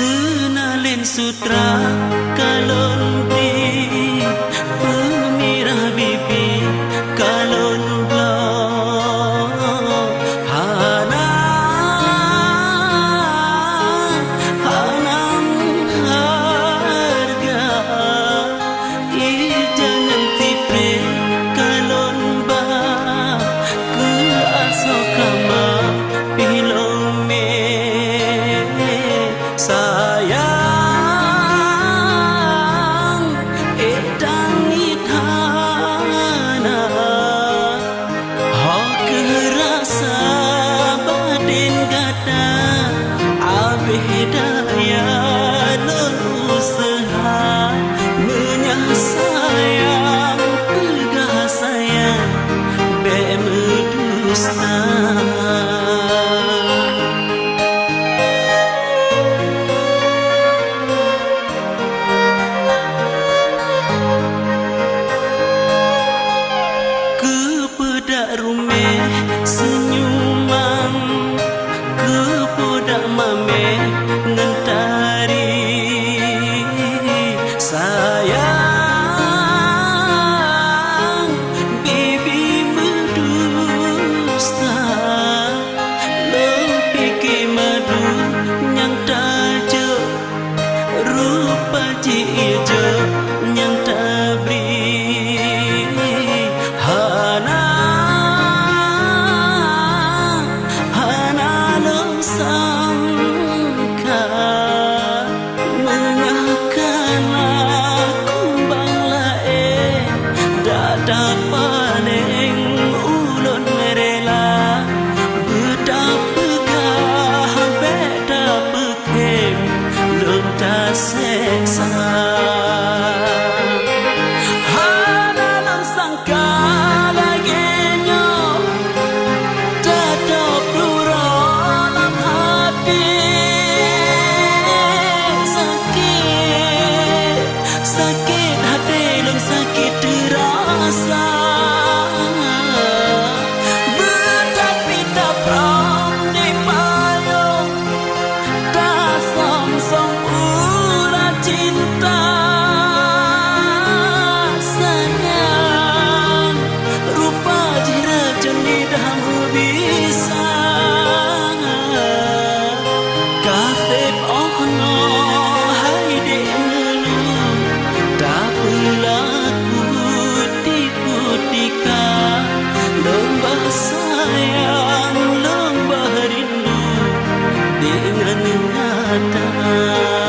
Senalin sutra kalon beri pemirah bibi kalon blok hanam harga ijangan tipre kalon ba ke asokama pilome sayang edang idhana hok rasa badin gada abih daya lon usaha menyah sayang pegah sayang bemedusta. Rumeh senyuman kepodak mame ngentari sayang bibi berdusta lo pikir madu yang tajuk rupa cijo yang tabri hana sangka mengahkan aku banglae dada paling ulun merela betapa gah beda pekem lontas seksa hana lang sangka laginya dada sakit hati long sakit terasa betapi tak pram di payung tak song-song urat cinta sayang rupa jira jeni dah bisa kasih ohno sayang lembah rindu dengan nyata.